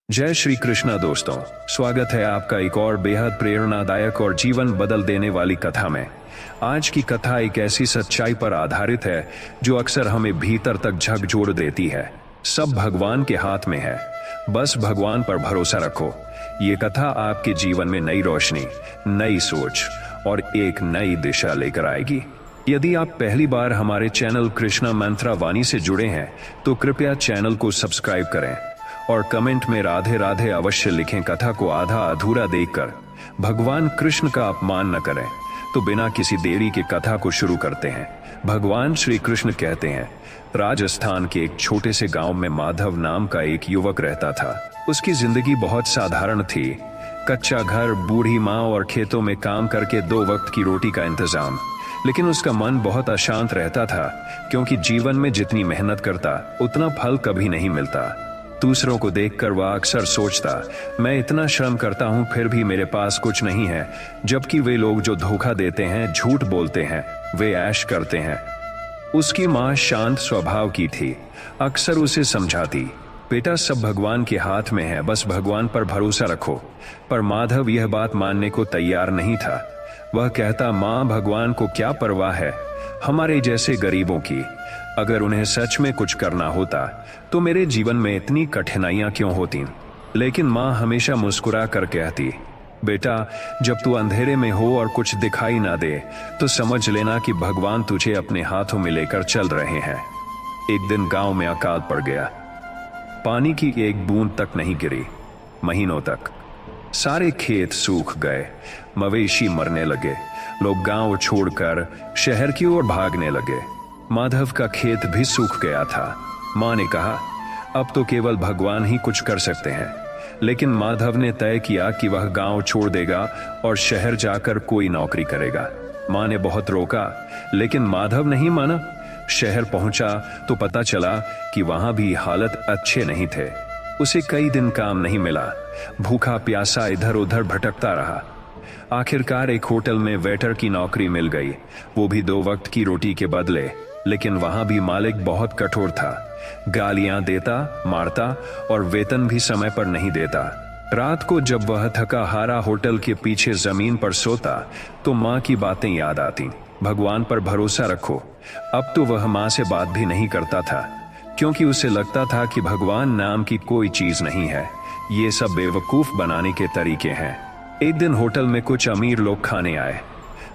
जय श्री कृष्णा दोस्तों, स्वागत है आपका एक और बेहद प्रेरणादायक और जीवन बदल देने वाली कथा में। आज की कथा एक ऐसी सच्चाई पर आधारित है जो अक्सर हमें भीतर झक झकझोर देती है। सब भगवान के हाथ में है, बस भगवान पर भरोसा रखो। ये कथा आपके जीवन में नई रोशनी, नई सोच और एक नई दिशा लेकर आएगी। यदि आप पहली बार हमारे चैनल कृष्णा मंत्रा वाणी से जुड़े हैं तो कृपया चैनल को सब्सक्राइब करें और कमेंट में राधे राधे अवश्य लिखें। कथा को आधा अधूरा देखकर भगवान कृष्ण का अपमान न करें। तो बिना किसी देरी के कथा को शुरू करते हैं। भगवान श्री कृष्ण कहते हैं, राजस्थान के एक छोटे से गांव में माधव नाम का एक युवक रहता था। उसकी जिंदगी बहुत साधारण थी। कच्चा घर, बूढ़ी माँ और खेतों में काम करके 2 वक्त की रोटी का इंतजाम। लेकिन उसका मन बहुत अशांत रहता था, क्योंकि जीवन में जितनी मेहनत करता उतना फल कभी नहीं मिलता। दूसरों को देखकर वह अक्सर सोचता, मैं इतना श्रम करता हूं फिर भी मेरे पास कुछ नहीं है, जबकि वे लोग जो धोखा देते हैं, झूठ बोलते हैं, वे ऐश करते हैं। उसकी मां शांत स्वभाव की थी, अक्सर उसे समझाती, बेटा सब भगवान के हाथ में है, बस भगवान पर भरोसा रखो। पर माधव यह बात मानने को तैयार नहीं था। वह कहता, मां भगवान को क्या परवाह है हमारे जैसे गरीबों की। अगर उन्हें सच में कुछ करना होता तो मेरे जीवन में इतनी कठिनाइयां क्यों होती। लेकिन मां हमेशा मुस्कुरा कर कहती, बेटा जब तू अंधेरे में हो और कुछ दिखाई ना दे तो समझ लेना कि भगवान तुझे अपने हाथों में लेकर चल रहे हैं। एक दिन गांव में अकाल पड़ गया। पानी की एक बूंद तक नहीं गिरी, महीनों तक। सारे खेत सूख गए, मवेशी मरने लगे, लोग गांव छोड़कर शहर की ओर भागने लगे। माधव का खेत भी सूख गया था। मां ने कहा, अब तो केवल भगवान ही कुछ कर सकते हैं। लेकिन माधव ने तय किया कि वह गांव छोड़ देगा और शहर जाकर कोई नौकरी करेगा। मां ने बहुत रोका, लेकिन माधव नहीं माना। शहर पहुंचा तो पता चला कि वहां भी हालत अच्छे नहीं थे। उसे कई दिन काम नहीं मिला, भूखा प्यासा इधर उधर भटकता रहा। आखिरकार एक होटल में वेटर की नौकरी मिल गई, वो भी 2 वक्त की रोटी के बदले। लेकिन वहां भी मालिक बहुत कठोर था, गालियां देता, मारता और वेतन भी समय पर नहीं देता। रात को जब वह थका हारा होटल के पीछे जमीन पर सोता तो मां की बातें याद आती, भगवान पर भरोसा रखो। अब तो वह मां से बात भी नहीं करता था, क्योंकि उसे लगता था कि भगवान नाम की कोई चीज नहीं है, ये सब बेवकूफ बनाने के तरीके हैं। एक दिन होटल में कुछ अमीर लोग खाने आए।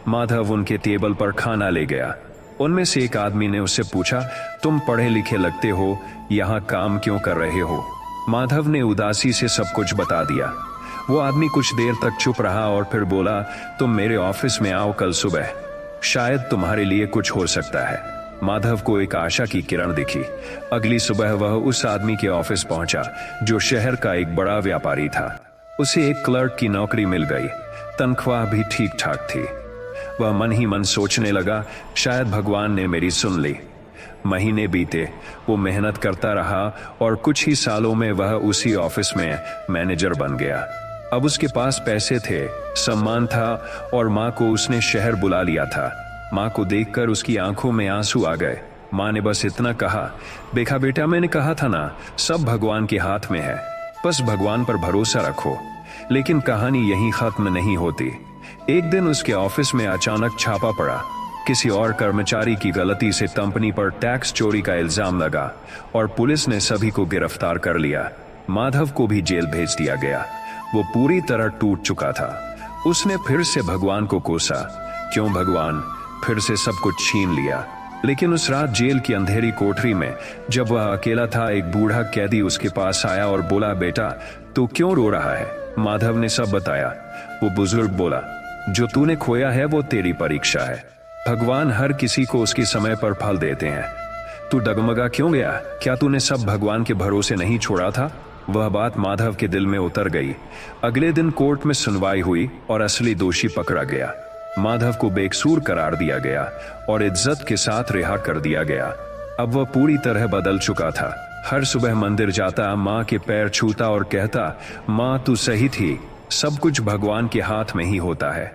माधव उनके टेबल पर खाना ले गया। उनमें से एक आदमी ने उससे पूछा, तुम पढ़े लिखे लगते हो, यहाँ काम क्यों कर रहे हो? माधव ने उदासी से सब कुछ बता दिया। वो आदमी कुछ देर तक चुप रहा और फिर बोला, तुम मेरे ऑफिस में आओ कल सुबह, शायद तुम्हारे लिए कुछ हो सकता है। माधव को एक आशा की किरण दिखी। अगली सुबह वह उस आदमी के ऑफिस पहुंचा जो शहर का एक बड़ा व्यापारी था। उसे एक क्लर्क की नौकरी मिल गई, तनख्वाह भी ठीक ठाक थी। वह मन ही मन सोचने लगा, शायद भगवान ने मेरी सुन ली। महीने बीते, वो मेहनत करता रहा और कुछ ही सालों में वह उसी ऑफिस में मैनेजर बन गया। अब उसके पास पैसे थे, सम्मान था और माँ को उसने शहर बुला लिया था। माँ को देखकर उसकी आंखों में आंसू आ गए। माँ ने बस इतना कहा, देखा बेटा, मैंने कहा था ना, सब भगवान के हाथ में है, बस भगवान पर भरोसा रखो। लेकिन कहानी यहीं खत्म नहीं होती। एक दिन उसके ऑफिस में अचानक छापा पड़ा। किसी और कर्मचारी की गलती से कंपनी पर टैक्स चोरी का इल्जाम लगा और पुलिस ने सभी को गिरफ्तार कर लिया। माधव को भी जेल भेज दिया गया। वो पूरी तरह टूट चुका था। उसने फिर से भगवान को कोसा, क्यों भगवान फिर से सब कुछ छीन लिया। लेकिन उस रात जेल की अंधेरी कोठरी में जब वह अकेला था, एक बूढ़ा कैदी उसके पास आया और बोला, बेटा तू क्यों रो रहा है? माधव ने सब बताया। वो बुजुर्ग बोला, जो तूने खोया है वो तेरी परीक्षा है। भगवान हर किसी को उसके समय पर फल देते हैं। तू डगमगा क्यों गया? क्या तूने सब भगवान के भरोसे नहीं छोड़ा था? वह बात माधव के दिल में उतर गई। अगले दिन कोर्ट में सुनवाई हुई और असली दोषी पकड़ा गया। माधव को बेकसूर करार दिया गया और इज्जत के साथ रिहा कर दिया गया। अब वह पूरी तरह बदल चुका था। हर सुबह मंदिर जाता, माँ के पैर छूता और कहता, माँ तू सही थी, सब कुछ भगवान के हाथ में ही होता है।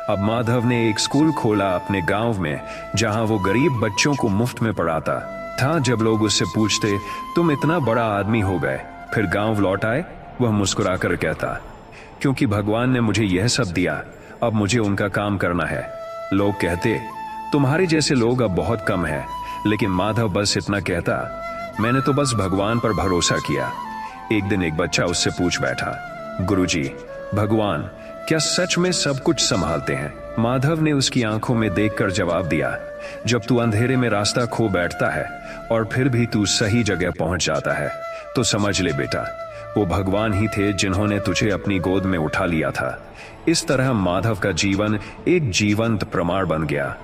अब माधव ने एक स्कूल खोला अपने गांव में, जहां वो गरीब बच्चों को मुफ्त में पढ़ाता था। जब लोग उससे पूछते, तुम इतना बड़ा आदमी हो गए, फिर गांव लौट आए, वह मुस्कुराकर कहता, क्योंकि भगवान ने मुझे यह सब दिया, अब मुझे उनका काम करना है। लोग कहते, तुम्हारे जैसे लोग अब बहुत कम हैं, लेकिन माधव बस इतना कहता, मैंने तो बस भगवान पर भरोसा किया। एक दिन एक बच्चा उससे पूछ बैठा, गुरुजी, भगवान क्या सच में सब कुछ संभालते हैं? माधव ने उसकी आंखों में देखकर जवाब दिया, जब तू अंधेरे में रास्ता खो बैठता है और फिर भी तू सही जगह पहुंच जाता है, तो समझ ले बेटा, वो भगवान ही थे जिन्होंने तुझे अपनी गोद में उठा लिया था। इस तरह माधव का जीवन एक जीवंत प्रमाण बन गया,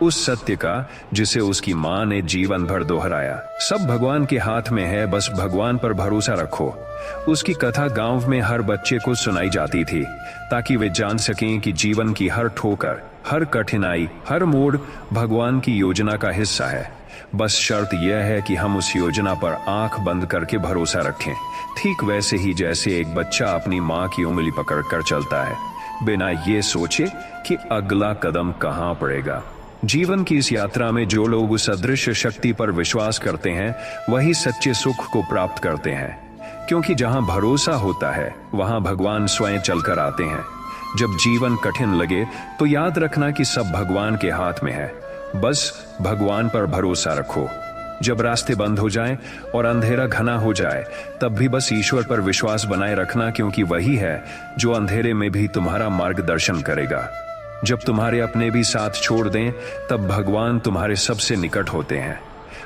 उस सत्य का जिसे उसकी मां ने जीवन भर दोहराया। सब भगवान के हाथ में है, बस भगवान पर भरोसा रखो। उसकी कथा गांव में हर बच्चे को सुनाई जाती थी, ताकि वे जान सकें कि जीवन की हर ठोकर, हर कठिनाई, हर मोड़ भगवान की योजना का हिस्सा है। बस शर्त यह है कि हम उस योजना पर आंख बंद करके भरोसा रखें, ठीक वैसे ही जैसे एक बच्चा अपनी मां की उंगली पकड़कर चलता है, बिना ये सोचे कि अगला कदम कहां पड़ेगा। जीवन की इस यात्रा में जो लोग उस अदृश्य शक्ति पर विश्वास करते हैं, वही सच्चे सुख को प्राप्त करते हैं, क्योंकि जहां भरोसा होता है वहां भगवान स्वयं चलकर आते हैं। जब जीवन कठिन लगे तो याद रखना कि सब भगवान के हाथ में है, बस भगवान पर भरोसा रखो। जब रास्ते बंद हो जाएं और अंधेरा घना हो जाए, तब भी बस ईश्वर पर विश्वास बनाए रखना, क्योंकि वही है जो अंधेरे में भी तुम्हारा मार्गदर्शन करेगा। जब तुम्हारे अपने भी साथ छोड़ दें, तब भगवान तुम्हारे सबसे निकट होते हैं।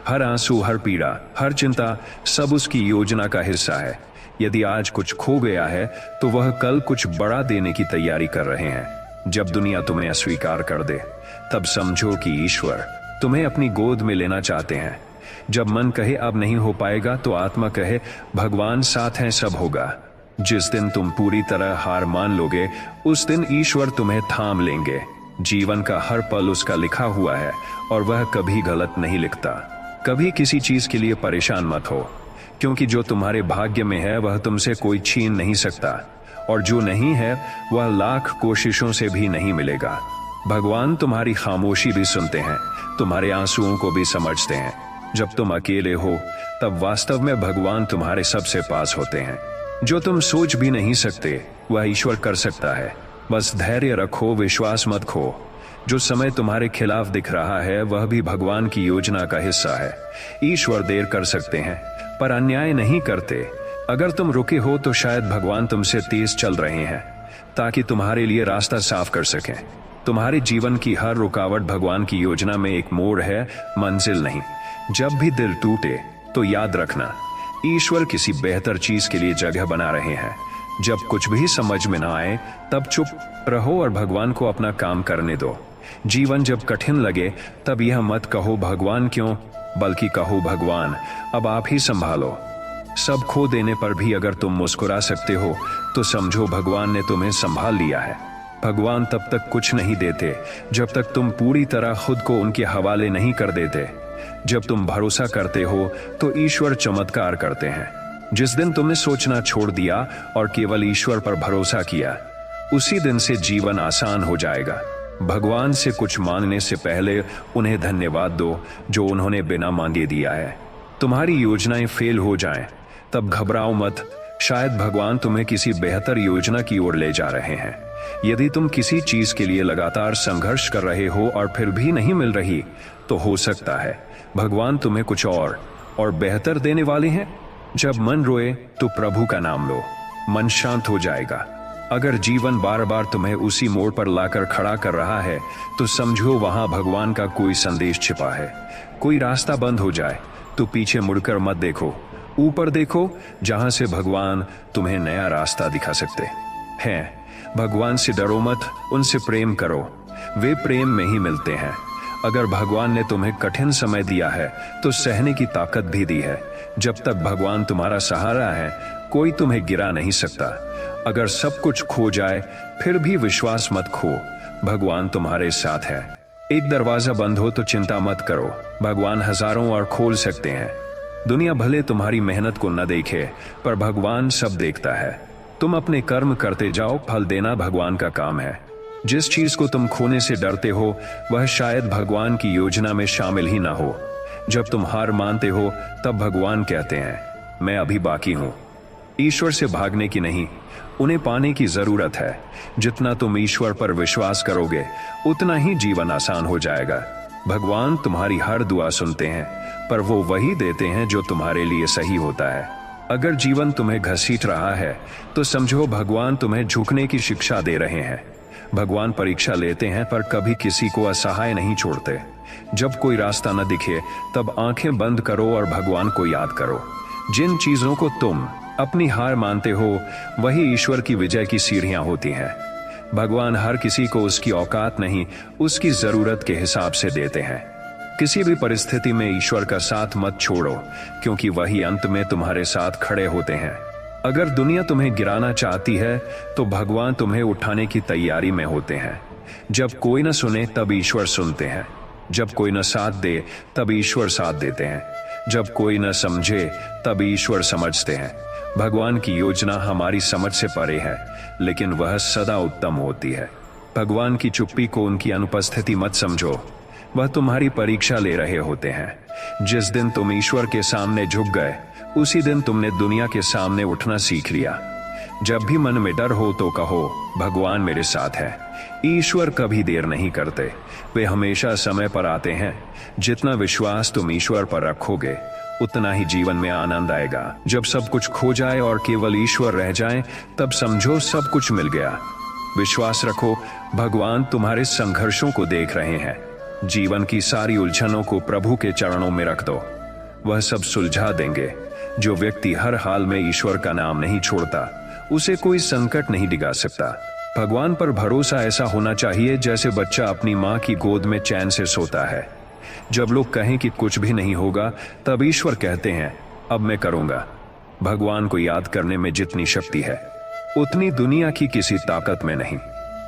हर आंसू, हर पीड़ा, हर चिंता, सब उसकी योजना का हिस्सा है। यदि आज कुछ खो गया है, तो वह कल कुछ बड़ा देने की तैयारी कर रहे हैं। जब दुनिया तुम्हें अस्वीकार कर दे, तब समझो कि ईश्वर तुम्हें अपनी गोद में लेना चाहते हैं। जब मन कहे अब नहीं हो पाएगा, तो आत्मा कहे भगवान साथ हैं, सब होगा। जिस दिन तुम पूरी तरह हार मान लोगे, उस दिन ईश्वर तुम्हें थाम लेंगे। जीवन का हर पल उसका लिखा हुआ है और वह कभी गलत नहीं लिखता। कभी किसी चीज के लिए परेशान मत हो, क्योंकि जो तुम्हारे भाग्य में है वह तुमसे कोई छीन नहीं सकता, और जो नहीं है वह लाख कोशिशों से भी नहीं मिलेगा। भगवान तुम्हारी खामोशी भी सुनते हैं, तुम्हारे आंसुओं को भी समझते हैं। जब तुम अकेले हो, तब वास्तव में भगवान तुम्हारे सबसे पास होते हैं। जो तुम सोच भी नहीं सकते, वह ईश्वर कर सकता है। बस धैर्य रखो, विश्वास मत खो। जो समय तुम्हारे खिलाफ दिख रहा है, वह भी भगवान की योजना का हिस्सा है। ईश्वर देर कर सकते हैं, पर अन्याय नहीं करते। अगर तुम रुके हो, तो शायद भगवान तुमसे तेज चल रहे हैं, ताकि तुम्हारे लिए रास्ता साफ कर सकें। तुम्हारे जीवन की हर रुकावट भगवान की योजना में एक मोड़ है, मंजिल नहीं। जब भी दिल टूटे, तो याद रखना, ईश्वर किसी बेहतर चीज के लिए जगह बना रहे हैं। जब कुछ भी समझ में ना आए, तब चुप रहो और भगवान को अपना काम करने दो। जीवन जब कठिन लगे, तब यह मत कहो भगवान क्यों, बल्कि कहो भगवान अब आप ही संभालो। सब खो देने पर भी अगर तुम मुस्कुरा सकते हो, तो समझो भगवान ने तुम्हें संभाल लिया है। भगवान तब तक कुछ नहीं देते जब तक तुम पूरी तरह खुद को उनके हवाले नहीं कर देते। जब तुम भरोसा करते हो, तो ईश्वर चमत्कार करते हैं। जिस दिन तुमने सोचना छोड़ दिया और केवल ईश्वर पर भरोसा किया, उसी दिन से जीवन आसान हो जाएगा। भगवान से कुछ मांगने से पहले उन्हें धन्यवाद दो, जो उन्होंने बिना मांगे दिया है। तुम्हारी योजनाएं फेल हो जाएं, तब घबराओ मत, शायद भगवान तुम्हें किसी बेहतर योजना की ओर ले जा रहे हैं। यदि तुम किसी चीज के लिए लगातार संघर्ष कर रहे हो और फिर भी नहीं मिल रही, तो हो सकता है भगवान तुम्हें कुछ और बेहतर देने वाले हैं। जब मन रोए, तो प्रभु का नाम लो, मन शांत हो जाएगा। अगर जीवन बार बार तुम्हें उसी मोड़ पर लाकर खड़ा कर रहा है, तो समझो वहां भगवान का कोई संदेश छिपा है। कोई रास्ता बंद हो जाए, तो पीछे मुड़कर मत देखो, ऊपर देखो, जहां से भगवान तुम्हें नया रास्ता दिखा सकते हैं। भगवान से डरो मत, उनसे प्रेम करो, वे प्रेम में ही मिलते हैं। अगर भगवान ने तुम्हें कठिन समय दिया है, तो सहने की ताकत भी दी है। जब तक भगवान तुम्हारा सहारा है, कोई तुम्हें गिरा नहीं सकता। अगर सब कुछ खो जाए, फिर भी विश्वास मत खो, भगवान तुम्हारे साथ है। एक दरवाजा बंद हो तो चिंता मत करो, भगवान हजारों और खोल सकते हैं। दुनिया भले तुम्हारी मेहनत को न देखे, पर भगवान सब देखता है। तुम अपने कर्म करते जाओ, फल देना भगवान का काम है। जिस चीज को तुम खोने से डरते हो, वह शायद भगवान की योजना में शामिल ही ना हो। जब तुम हार मानते हो, तब भगवान कहते हैं, मैं अभी बाकी हूं। ईश्वर से भागने की नहीं, उन्हें पाने की जरूरत है। जितना तुम ईश्वर पर विश्वास करोगे उतना ही जीवन आसान हो जाएगा। भगवान तुम्हारी हर दुआ सुनते हैं, पर वो वही देते हैं जो तुम्हारे लिए सही होता है। अगर जीवन तुम्हें घसीट रहा है तो समझो भगवान तुम्हें झुकने की शिक्षा दे रहे हैं। भगवान परीक्षा लेते हैं पर कभी किसी को असहाय नहीं छोड़ते। जब कोई रास्ता न दिखे तब आंखें बंद करो और भगवान को याद करो। जिन चीजों को तुम अपनी हार मानते हो वही ईश्वर की विजय की सीढ़ियां होती हैं। भगवान हर किसी को उसकी औकात नहीं, उसकी जरूरत के हिसाब से देते हैं। किसी भी परिस्थिति में ईश्वर का साथ मत छोड़ो, क्योंकि वही अंत में तुम्हारे साथ खड़े होते हैं। अगर दुनिया तुम्हें गिराना चाहती है तो भगवान तुम्हें उठाने की तैयारी में होते हैं। जब कोई न सुने तब ईश्वर सुनते हैं। जब कोई न साथ दे तब ईश्वर साथ देते हैं। जब कोई न समझे तब ईश्वर समझते हैं। भगवान की योजना हमारी समझ से परे है, लेकिन वह सदा उत्तम होती है। भगवान की चुप्पी को उनकी अनुपस्थिति मत समझो, वह तुम्हारी परीक्षा ले रहे होते हैं। जिस दिन तुम ईश्वर के सामने झुक गए उसी दिन तुमने दुनिया के सामने उठना सीख लिया। जब भी मन में डर हो तो कहो, भगवान मेरे साथ है। ईश्वर कभी देर नहीं करते, वे हमेशा समय पर आते हैं। जितना विश्वास तुम ईश्वर पर रखोगे उतना ही जीवन में आनंद आएगा। जब सब कुछ खो जाए और केवल ईश्वर रह जाए तब समझो सब कुछ मिल गया। विश्वास रखो, भगवान तुम्हारे संघर्षों को देख रहे हैं। जीवन की सारी उलझनों को प्रभु के चरणों में रख दो, वह सब सुलझा देंगे। जो व्यक्ति हर हाल में ईश्वर का नाम नहीं छोड़ता उसे कोई संकट नहीं डिगा सकता। भगवान पर भरोसा ऐसा होना चाहिए जैसे बच्चा अपनी माँ की गोद में चैन से सोता है। जब लोग कहें कि कुछ भी नहीं होगा तब ईश्वर कहते हैं, अब मैं करूंगा। भगवान को याद करने में जितनी शक्ति है उतनी दुनिया की किसी ताकत में नहीं।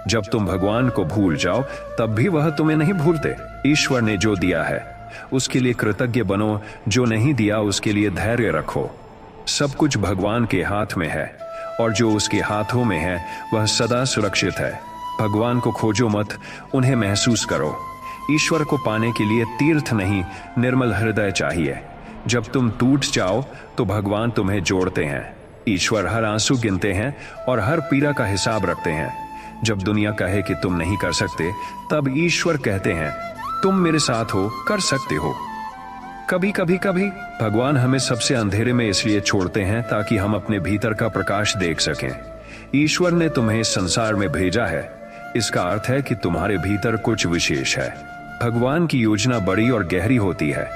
जब तुम भगवान को भूल जाओ तब भी वह तुम्हें नहीं भूलते। ईश्वर ने जो दिया है उसके लिए कृतज्ञ बनो, जो नहीं दिया उसके लिए धैर्य रखो। सब कुछ भगवान के हाथ में है और जो उसके हाथों में है वह सदा सुरक्षित है। भगवान को खोजो मत, उन्हें महसूस करो। ईश्वर को पाने के लिए तीर्थ नहीं, निर्मल हृदय चाहिए। जब तुम टूट जाओ तो भगवान तुम्हें जोड़ते हैं। ईश्वर हर आंसू गिनते हैं और हर पीड़ा का हिसाब रखते हैं। जब दुनिया कहे कि तुम नहीं कर सकते तब ईश्वर कहते हैं, तुम मेरे साथ हो, कर सकते हो। कभी भगवान हमें सबसे अंधेरे में इसलिए छोड़ते हैं ताकि हम अपने भीतर का प्रकाश देख सकें। ईश्वर ने तुम्हें इस संसार में भेजा है, इसका अर्थ है कि तुम्हारे भीतर कुछ विशेष है। भगवान की योजना बड़ी और गहरी होती है,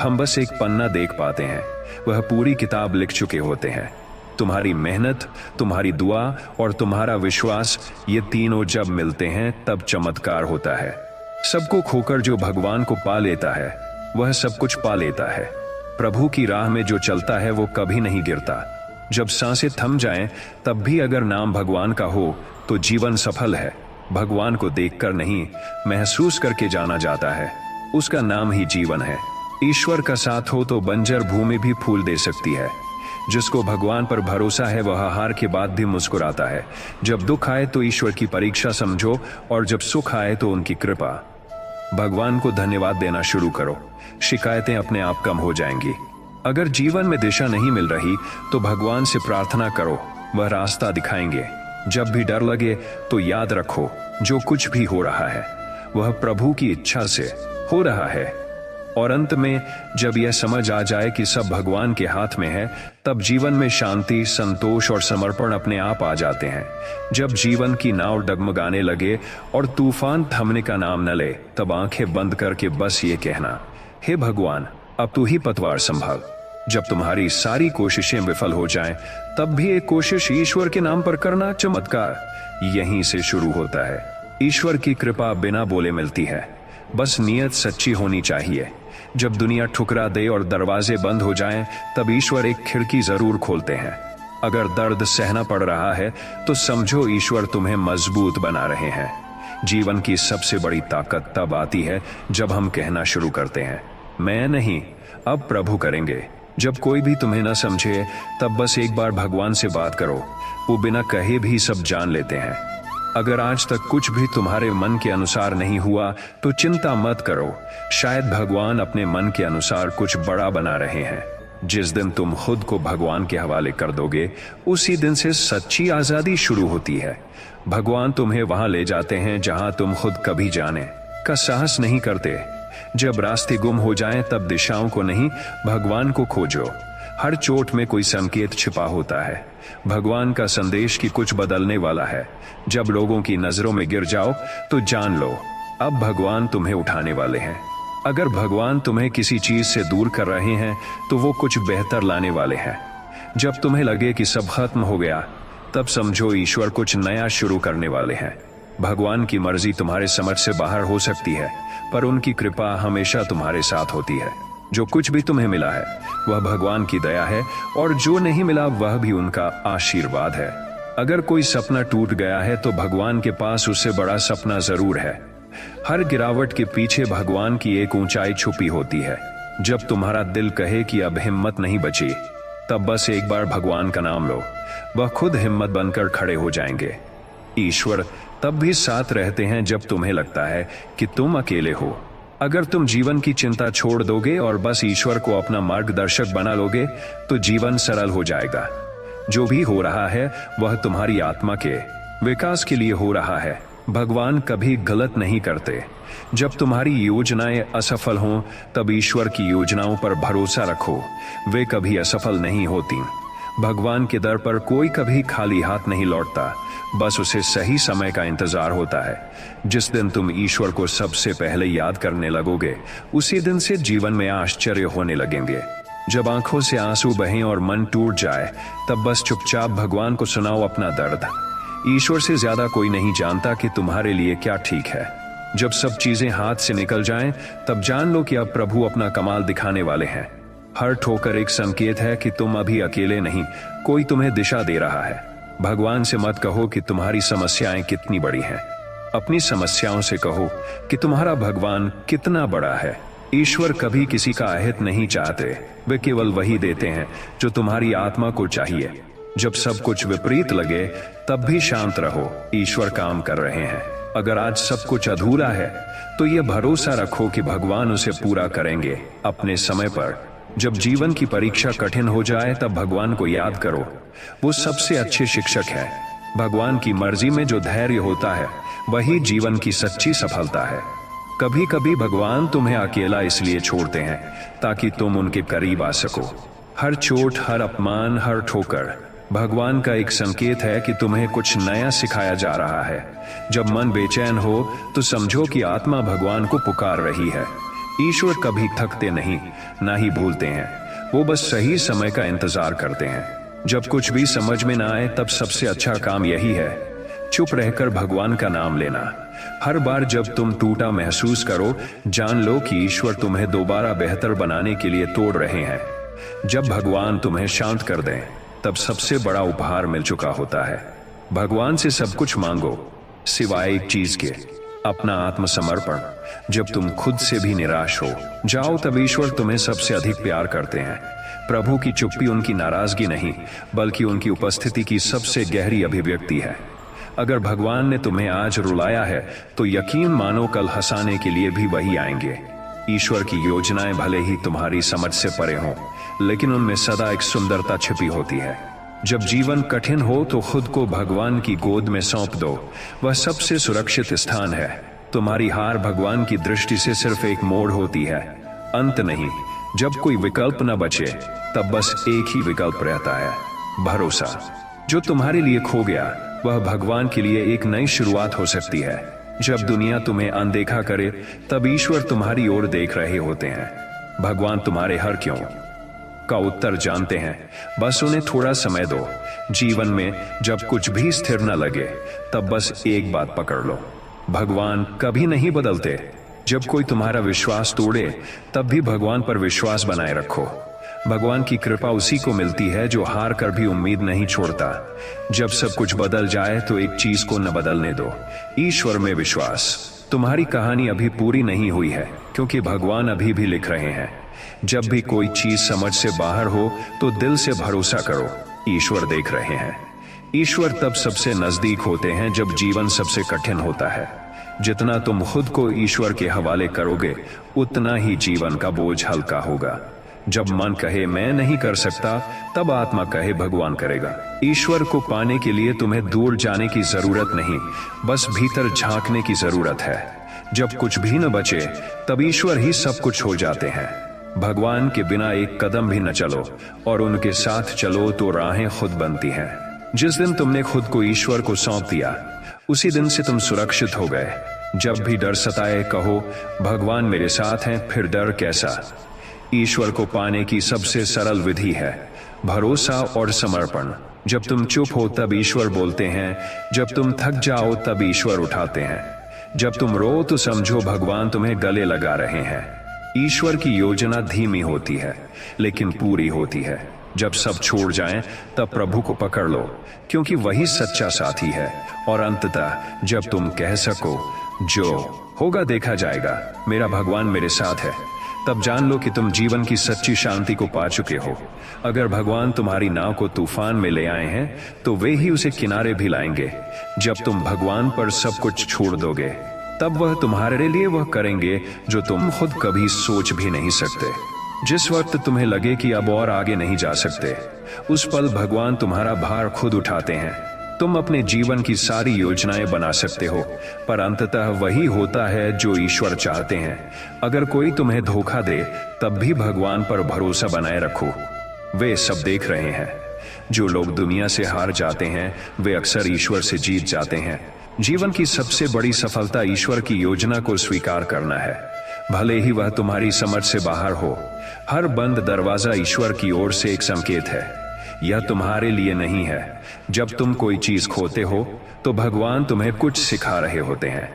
हम बस एक पन्ना देख पाते हैं, वह पूरी किताब लिख चुके होते हैं। तुम्हारी मेहनत, तुम्हारी दुआ और तुम्हारा विश्वास, ये तीनों जब मिलते हैं तब चमत्कार होता है। सबको खोकर जो भगवान को पा लेता है वह सब कुछ पा लेता है। प्रभु की राह में जो चलता है वो कभी नहीं गिरता। जब सांसें थम जाएं तब भी अगर नाम भगवान का हो तो जीवन सफल है। भगवान को देखकर नहीं, महसूस करके जाना जाता है, उसका नाम ही जीवन है। ईश्वर का साथ हो तो बंजर भूमि भी फूल दे सकती है। जिसको भगवान पर भरोसा है वह हार के बाद भी मुस्कुराता है। जब दुख आए तो ईश्वर की परीक्षा समझो और जब सुख आए तो उनकी कृपा। भगवान को धन्यवाद देना शुरू करो, शिकायतें अपने आप कम हो जाएंगी। अगर जीवन में दिशा नहीं मिल रही तो भगवान से प्रार्थना करो, वह रास्ता दिखाएंगे। जब भी डर लगे तो याद रखो, जो कुछ भी हो रहा है वह प्रभु की इच्छा से हो रहा है। और अंत में जब यह समझ आ जाए कि सब भगवान के हाथ में है तब जीवन में शांति, संतोष और समर्पण अपने आप आ जाते हैं। जब जीवन की नाव डगमगाने लगे और तूफान थमने का नाम न ले तब आंखें बंद करके बस ये कहना, हे भगवान अब तू ही पतवार संभाल। जब तुम्हारी सारी कोशिशें विफल हो जाएं, तब भी एक कोशिश ईश्वर के नाम पर करना, चमत्कार यहीं से शुरू होता है। ईश्वर की कृपा बिना बोले मिलती है, बस नीयत सच्ची होनी चाहिए। जब दुनिया ठुकरा दे और दरवाजे बंद हो जाएं, तब ईश्वर एक खिड़की जरूर खोलते हैं। अगर दर्द सहना पड़ रहा है तो समझो ईश्वर तुम्हें मजबूत बना रहे हैं। जीवन की सबसे बड़ी ताकत तब आती है जब हम कहना शुरू करते हैं, मैं नहीं, अब प्रभु करेंगे। जब कोई भी तुम्हें न समझे तब बस एक बार भगवान से बात करो, वो बिना कहे भी सब जान लेते हैं। अगर आज तक कुछ भी तुम्हारे मन के अनुसार नहीं हुआ तो चिंता मत करो, शायद भगवान अपने मन के अनुसार कुछ बड़ा बना रहे हैं। जिस दिन तुम खुद को भगवान के हवाले कर दोगे, उसी दिन से सच्ची आजादी शुरू होती है। भगवान तुम्हें वहां ले जाते हैं जहां तुम खुद कभी जाने का साहस नहीं करते। जब रास्ते गुम हो जाएं, तब दिशाओं को नहीं, भगवान को खोजो। हर चोट में कोई संकेत छिपा होता है, भगवान का संदेश कि कुछ बदलने वाला है। जब लोगों की नजरों में गिर जाओ तो जान लो, अब भगवान तुम्हें उठाने वाले हैं। अगर भगवान तुम्हें किसी चीज से दूर कर रहे हैं, तो वो कुछ बेहतर लाने वाले हैं। जब तुम्हें लगे कि सब खत्म हो गया, तब समझो ईश्वर कुछ नया शुरू करने वाले हैं। भगवान की मर्जी तुम्हारे समझ से बाहर हो सकती है, पर उनकी कृपा हमेशा तुम्हारे साथ होती है। जो कुछ भी तुम्हें मिला है वह भगवान की दया है, और जो नहीं मिला वह भी उनका आशीर्वाद है। अगर कोई सपना टूट गया है तो भगवान के पास उससे बड़ा सपना जरूर है। हर गिरावट के पीछे भगवान की एक ऊंचाई छुपी होती है। जब तुम्हारा दिल कहे कि अब हिम्मत नहीं बची, तब बस एक बार भगवान का नाम लो, वह खुद हिम्मत बनकर खड़े हो जाएंगे। ईश्वर तब भी साथ रहते हैं जब तुम्हें लगता है कि तुम अकेले हो। अगर तुम जीवन की चिंता छोड़ दोगे और बस ईश्वर को अपना मार्गदर्शक बना लोगे, तो जीवन सरल हो जाएगा। जो भी हो रहा है वह तुम्हारी आत्मा के विकास के लिए हो रहा है। भगवान कभी गलत नहीं करते। जब तुम्हारी योजनाएं असफल हों, तब ईश्वर की योजनाओं पर भरोसा रखो, वे कभी असफल नहीं होती। भगवान के दर पर कोई कभी खाली हाथ नहीं लौटता, बस उसे सही समय का इंतजार होता है। जिस दिन तुम ईश्वर को सबसे पहले याद करने लगोगे, उसी दिन से जीवन में आश्चर्य होने लगेंगे। जब आंखों से आंसू बहें और मन टूट जाए, तब बस चुपचाप भगवान को सुनाओ अपना दर्द। ईश्वर से ज्यादा कोई नहीं जानता कि तुम्हारे लिए क्या ठीक है। जब सब चीजें हाथ से निकल जाएं, तब जान लो कि अब प्रभु अपना कमाल दिखाने वाले हैं। हर ठोकर एक संकेत है कि तुम अभी अकेले नहीं, कोई तुम्हें दिशा दे रहा है। भगवान से मत कहो कि तुम्हारी समस्याएं कितनी बड़ी हैं। अपनी समस्याओं से कहो कि तुम्हारा भगवान कितना बड़ा है। ईश्वर कभी किसी का अहित नहीं चाहते, वे केवल वही देते हैं जो तुम्हारी आत्मा को चाहिए। जब सब कुछ विपरीत लगे, तब भी शांत रहो, ईश्वर काम कर रहे हैं। अगर आज सब कुछ अधूरा है, तो यह भरोसा रखो कि भगवान उसे पूरा करेंगे अपने समय पर। जब जीवन की परीक्षा कठिन हो जाए, तब भगवान को याद करो, वो सबसे अच्छे शिक्षक है। भगवान की मर्जी में जो धैर्य होता है, वही जीवन की सच्ची सफलता है। कभी कभी भगवान तुम्हें अकेला इसलिए छोड़ते हैं ताकि तुम उनके करीब आ सको। हर चोट, हर अपमान, हर ठोकर भगवान का एक संकेत है कि तुम्हें कुछ नया सिखाया जा रहा है। जब मन बेचैन हो, तो समझो कि आत्मा भगवान को पुकार रही है। ईश्वर कभी थकते नहीं, ना ही भूलते हैं, वो बस सही समय का इंतजार करते हैं। जब कुछ भी समझ में ना आए, तब सबसे अच्छा काम यही है, चुप रहकर भगवान का नाम लेना। हर बार जब तुम टूटा महसूस करो, जान लो कि ईश्वर तुम्हें दोबारा बेहतर बनाने के लिए तोड़ रहे हैं। जब भगवान तुम्हें शांत कर दें, तब सबसे बड़ा उपहार मिल चुका होता है। भगवान से सब कुछ मांगो, सिवाय एक चीज के, अपना आत्मसमर्पण। जब तुम खुद से भी निराश हो जाओ, तब ईश्वर तुम्हें सबसे अधिक प्यार करते हैं। प्रभु की चुप्पी उनकी नाराजगी नहीं, बल्कि उनकी उपस्थिति की सबसे गहरी अभिव्यक्ति है। अगर भगवान ने तुम्हें आज रुलाया है, तो यकीन मानो कल हंसाने के लिए भी वही आएंगे। ईश्वर की योजनाएं भले ही तुम्हारी समझ से परे हों, लेकिन उनमें सदा एक सुंदरता छिपी होती है। जब जीवन कठिन हो, तो खुद को भगवान की गोद में सौंप दो, वह सबसे सुरक्षित स्थान है। तुम्हारी हार भगवान की दृष्टि से सिर्फ एक मोड़ होती है, अंत नहीं। जब कोई विकल्प न बचे, तब बस एक ही विकल्प रहता है, भरोसा। जो तुम्हारे लिए खो गया, वह भगवान के लिए एक नई शुरुआत हो सकती है। जब दुनिया तुम्हें अनदेखा करे, तब ईश्वर तुम्हारी ओर देख रहे होते हैं। भगवान तुम्हारे हर क्यों का उत्तर जानते हैं, बस उन्हें थोड़ा समय दो। जीवन में जब कुछ भी स्थिर न लगे, तब बस एक बात पकड़ लो, भगवान कभी नहीं बदलते। जब कोई तुम्हारा विश्वास तोड़े, तब भी भगवान पर विश्वास बनाए रखो। भगवान की कृपा उसी को मिलती है जो हार कर भी उम्मीद नहीं छोड़ता। जब सब कुछ बदल जाए, तो एक चीज को न बदलने दो, ईश्वर में विश्वास। तुम्हारी कहानी अभी पूरी नहीं हुई है, क्योंकि भगवान अभी भी लिख रहे हैं। जब भी कोई चीज समझ से बाहर हो, तो दिल से भरोसा करो, ईश्वर देख रहे हैं। ईश्वर तब सबसे नजदीक होते हैं जब जीवन सबसे कठिन होता है। जितना तुम खुद को ईश्वर के हवाले करोगे, उतना ही जीवन का बोझ हल्का होगा। जब मन कहे मैं नहीं कर सकता, तब आत्मा कहे भगवान करेगा। ईश्वर को पाने के लिए तुम्हें दूर जाने की जरूरत नहीं, बस भीतर झांकने की जरूरत है। जब कुछ भी न बचे, तब ईश्वर ही सब कुछ हो जाते हैं। भगवान के बिना एक कदम भी न चलो और उनके साथ चलो तो राहें खुद बनती हैं। जिस दिन तुमने खुद को ईश्वर को सौंप दिया, उसी दिन से तुम सुरक्षित हो गए। जब भी डर सताए, कहो भगवान मेरे साथ हैं, फिर डर कैसा। ईश्वर को पाने की सबसे सरल विधि है भरोसा और समर्पण। जब तुम चुप हो तब ईश्वर बोलते हैं, जब तुम थक जाओ तब ईश्वर उठाते हैं, जब तुम रो तो समझो भगवान तुम्हें गले लगा रहे हैं। ईश्वर की योजना धीमी होती है लेकिन पूरी होती है। जब सब छोड़ जाएं, तब प्रभु को पकड़ लो, क्योंकि वही सच्चा साथी है। और अंततः जब तुम कह सको जो होगा देखा जाएगा, मेरा भगवान मेरे साथ है, तब जान लो कि तुम जीवन की सच्ची शांति को पा चुके हो। अगर भगवान तुम्हारी नाव को तूफान में ले आए हैं, तो वे ही उसे किनारे भी लाएंगे। जब तुम भगवान पर सब कुछ छोड़ दोगे, तब वह तुम्हारे लिए वह करेंगे जो तुम खुद कभी सोच भी नहीं सकते। जिस वक्त तुम्हें लगे कि अब और आगे नहीं जा सकते, उस पल भगवान तुम्हारा भार खुद उठाते हैं। तुम अपने जीवन की सारी योजनाएं बना सकते हो, पर अंततः वही होता है जो ईश्वर चाहते हैं। अगर कोई तुम्हें धोखा दे, तब भी भगवान पर भरोसा बनाए रखो, वे सब देख रहे हैं। जो लोग दुनिया से हार जाते हैं, वे अक्सर ईश्वर से जीत जाते हैं। जीवन की सबसे बड़ी सफलता ईश्वर की योजना को स्वीकार करना है, भले ही वह तुम्हारी समझ से बाहर हो। हर बंद दरवाजा ईश्वर की ओर से एक संकेत है, यह तुम्हारे लिए नहीं है। जब तुम कोई चीज खोते हो, तो भगवान तुम्हें कुछ सिखा रहे होते हैं।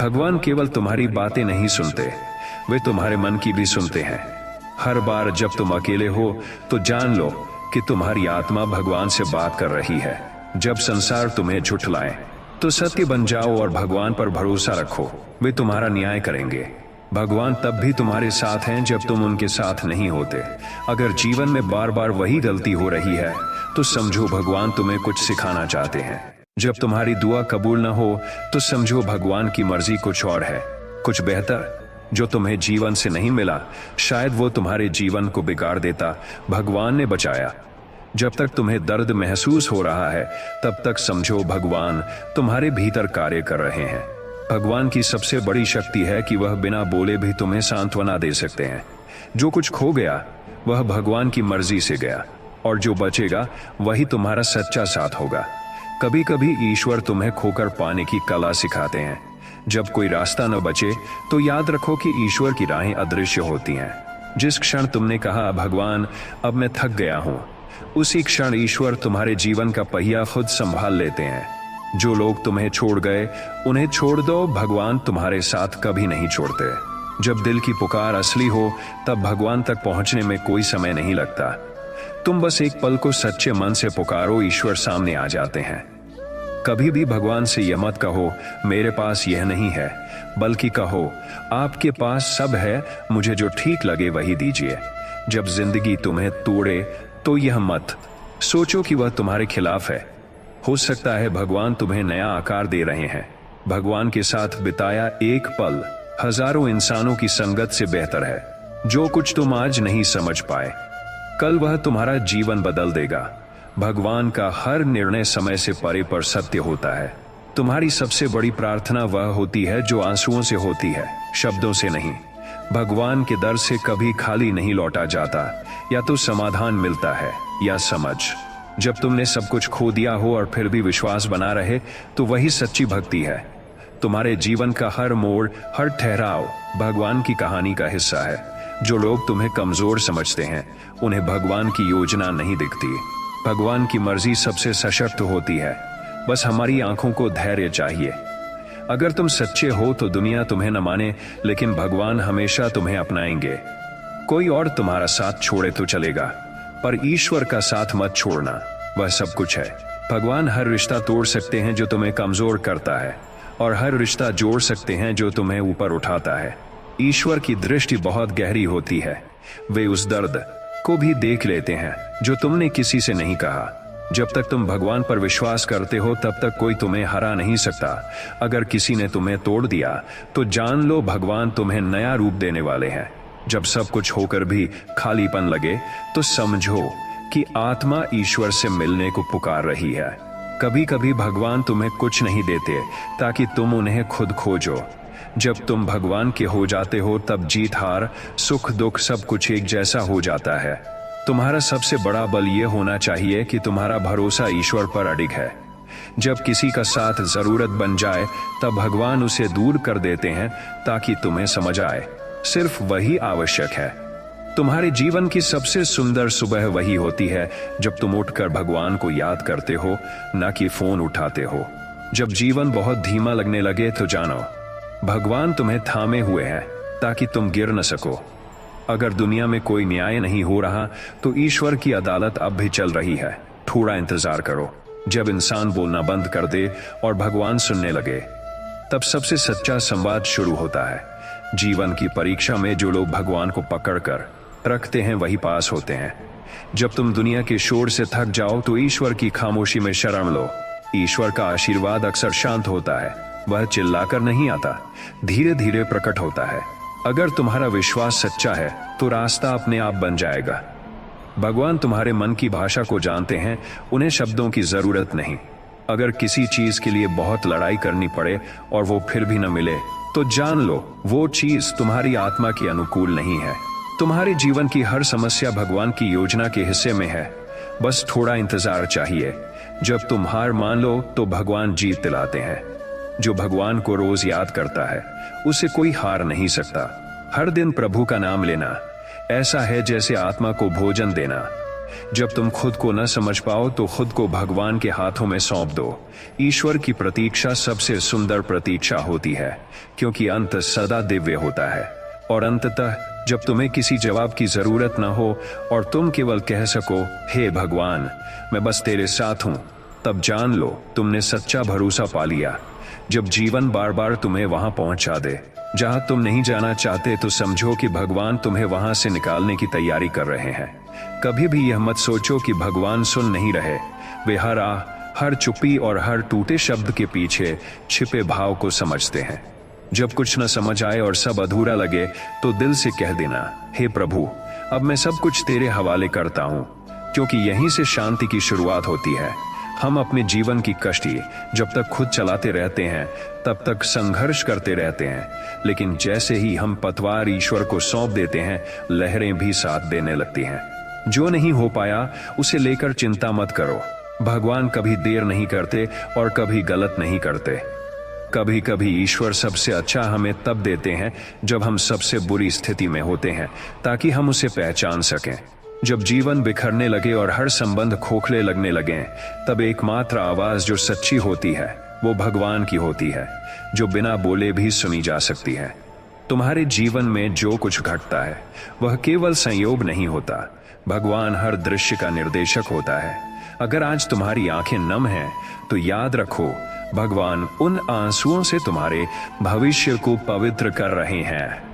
भगवान केवल तुम्हारी बातें नहीं सुनते, वे तुम्हारे मन की भी सुनते हैं। हर बार जब तुम अकेले हो, तो जान लो कि तुम्हारी आत्मा भगवान से बात कर रही है। जब संसार तुम्हें झुठलाए, तो सत्य बन जाओ और भगवान पर भरोसा रखो, वे तुम्हारा न्याय करेंगे। भगवान तब भी तुम्हारे साथ हैं जब तुम उनके साथ नहीं होते। अगर जीवन में बार बार वही गलती हो रही है, तो समझो भगवान तुम्हें कुछ सिखाना चाहते हैं। जब तुम्हारी दुआ कबूल न हो, तो समझो भगवान की मर्जी कुछ और है, कुछ बेहतर। जो तुम्हें जीवन से नहीं मिला, शायद वो तुम्हारे जीवन को बिगाड़ देता, भगवान ने बचाया। जब तक तुम्हें दर्द महसूस हो रहा है, तब तक समझो भगवान तुम्हारे भीतर कार्य कर रहे हैं। भगवान की सबसे बड़ी शक्ति है कि वह बिना बोले भी तुम्हें सांत्वना दे सकते हैं। जो कुछ खो गया, वह भगवान की मर्जी से गया, और जो बचेगा वही तुम्हारा सच्चा साथ होगा। कभी कभी ईश्वर तुम्हें खोकर पाने की कला सिखाते हैं। जब कोई रास्ता न बचे, तो याद रखो कि ईश्वर की राहें अदृश्य होती हैं। जिस क्षण तुमने कहा भगवान अब मैं थक गया हूं, उसी क्षण ईश्वर तुम्हारे जीवन का पहिया खुद संभाल लेते हैं। जो लोग तुम्हें छोड़ गए, उन्हें छोड़ दो, भगवान तुम्हारे साथ कभी नहीं छोड़ते। जब दिल की पुकार असली हो, तब भगवान तक पहुंचने में कोई समय नहीं लगता। तुम बस एक पल को सच्चे मन से पुकारो, ईश्वर सामने आ जाते हैं। कभी भी भगवान से यह मत कहो मेरे पास यह नहीं है, बल्कि कहो आपके पास सब है, मुझे जो ठीक लगे वही दीजिए। जब जिंदगी तुम्हें तोड़े, तो यह मत सोचो कि वह तुम्हारे खिलाफ है। हो सकता है भगवान तुम्हें नया आकार दे रहे हैं। भगवान के साथ बिताया एक पल हजारों इंसानों की संगत से बेहतर है। जो कुछ तुम आज नहीं समझ पाए, कल वह तुम्हारा जीवन बदल देगा। भगवान का हर निर्णय समय से परे पर सत्य होता है। तुम्हारी सबसे बड़ी प्रार्थना वह होती है जो आंसुओं से होती है, शब्दों से नहीं। भगवान के दर से कभी खाली नहीं लौटा जाता। या तो समाधान मिलता है या समझ। जब तुमने सब कुछ खो दिया हो और फिर भी विश्वास बना रहे, तो वही सच्ची भक्ति है। तुम्हारे जीवन का हर मोड़, हर ठहराव भगवान की कहानी का हिस्सा है। जो लोग तुम्हें कमजोर समझते हैं, उन्हें भगवान की योजना नहीं दिखती। भगवान की मर्जी सबसे सशक्त होती है, बस हमारी आंखों को धैर्य चाहिए। अगर तुम सच्चे हो तो दुनिया तुम्हें न माने, लेकिन भगवान हमेशा तुम्हें अपनाएंगे। कोई और तुम्हारा साथ छोड़े तो चलेगा, पर ईश्वर का साथ मत छोड़ना, वह सब कुछ है। भगवान हर रिश्ता तोड़ सकते हैं जो तुम्हें कमजोर करता है, और हर रिश्ता जोड़ सकते हैं जो तुम्हें ऊपर उठाता है। ईश्वर की दृष्टि बहुत गहरी होती है, वे उस दर्द को भी देख लेते हैं जो तुमने किसी से नहीं कहा। जब तक तुम भगवान पर विश्वास करते हो, तब तक कोई तुम्हें हरा नहीं सकता। अगर किसी ने तुम्हें तोड़ दिया, तो जान लो भगवान तुम्हें नया रूप देने वाले हैं। जब सब कुछ होकर भी खालीपन लगे तो समझो कि आत्मा ईश्वर से मिलने को पुकार रही है। कभी कभी भगवान तुम्हें कुछ नहीं देते ताकि तुम उन्हें खुद खोजो। जब तुम भगवान के हो जाते हो तब जीत हार, सुख दुख सब कुछ एक जैसा हो जाता है। तुम्हारा सबसे बड़ा बल यह होना चाहिए कि तुम्हारा भरोसा ईश्वर पर अडिग है। जब किसी का साथ जरूरत बन जाए तब भगवान उसे दूर कर देते हैं ताकि तुम्हें समझ आए सिर्फ वही आवश्यक है। तुम्हारे जीवन की सबसे सुंदर सुबह वही होती है जब तुम उठकर भगवान को याद करते हो, न कि फोन उठाते हो। जब जीवन बहुत धीमा लगने लगे तो जानो भगवान तुम्हें थामे हुए हैं ताकि तुम गिर न सको। अगर दुनिया में कोई न्याय नहीं हो रहा तो ईश्वर की अदालत अब भी चल रही है। थोड़ा इंतजार करो। जब इंसान बोलना बंद कर दे और भगवान सुनने लगे तब सबसे सच्चा संवाद शुरू होता है। जीवन की परीक्षा में जो लोग भगवान को पकड़ कर रखते हैं वही पास होते हैं। जब तुम दुनिया के शोर से थक जाओ तो ईश्वर की खामोशी में शरण लो। ईश्वर का आशीर्वाद अक्सर शांत होता है, वह चिल्लाकर नहीं आता, धीरे धीरे प्रकट होता है। अगर तुम्हारा विश्वास सच्चा है तो रास्ता अपने आप बन जाएगा। भगवान तुम्हारे मन की भाषा को जानते हैं, उन्हें शब्दों की जरूरत नहीं। अगर किसी चीज के लिए बहुत लड़ाई करनी पड़े और वो फिर भी न मिले तो जान लो वो चीज तुम्हारी आत्मा के अनुकूल नहीं है। तुम्हारे जीवन की हर समस्या भगवान की योजना के हिस्से में है, बस थोड़ा इंतजार चाहिए। जब तुम हार मान लो तो भगवान जीत दिलाते हैं। जो भगवान को रोज याद करता है उसे कोई हार नहीं सकता। हर दिन प्रभु का नाम लेना ऐसा है जैसे आत्मा को भोजन देना। जब तुम खुद को न समझ पाओ तो खुद को भगवान के हाथों में सौंप दो। ईश्वर की प्रतीक्षा सबसे सुंदर प्रतीक्षा होती है क्योंकि अंत सदा दिव्य होता है। और अंततः जब तुम्हें किसी जवाब की जरूरत न हो और तुम केवल कह सको, हे भगवान मैं बस तेरे साथ हूं, तब जान लो तुमने सच्चा भरोसा पा लिया। जब जीवन बार बार तुम्हें वहां पहुंचा दे जहां तुम नहीं जाना चाहते तो समझो कि भगवान तुम्हें वहां से निकालने की तैयारी कर रहे हैं। कभी भी यह मत सोचो कि भगवान सुन नहीं रहे। वे हर हर चुप्पी और हर टूटे शब्द के पीछे छिपे भाव को समझते हैं। जब कुछ न समझ आए और सब अधूरा लगे तो दिल से कह देना, हे प्रभु अब मैं सब कुछ तेरे हवाले करता हूं, क्योंकि यहीं से शांति की शुरुआत होती है। हम अपने जीवन की कश्ती जब तक खुद चलाते रहते हैं तब तक संघर्ष करते रहते हैं, लेकिन जैसे ही हम पतवार ईश्वर को सौंप देते हैं लहरें भी साथ देने लगती हैं। जो नहीं हो पाया उसे लेकर चिंता मत करो। भगवान कभी देर नहीं करते और कभी गलत नहीं करते। कभी कभी ईश्वर सबसे अच्छा हमें तब देते हैं जब हम सबसे बुरी स्थिति में होते हैं ताकि हम उसे पहचान सकें। जब जीवन बिखरने लगे और हर संबंध खोखले लगने लगे तब एकमात्र आवाज जो सच्ची होती है वो भगवान की होती है, जो बिना बोले भी सुनी जा सकती है। तुम्हारे जीवन में जो कुछ घटता है वह केवल संयोग नहीं होता, भगवान हर दृश्य का निर्देशक होता है। अगर आज तुम्हारी आंखें नम हैं तो याद रखो भगवान उन आंसुओं से तुम्हारे भविष्य को पवित्र कर रहे हैं।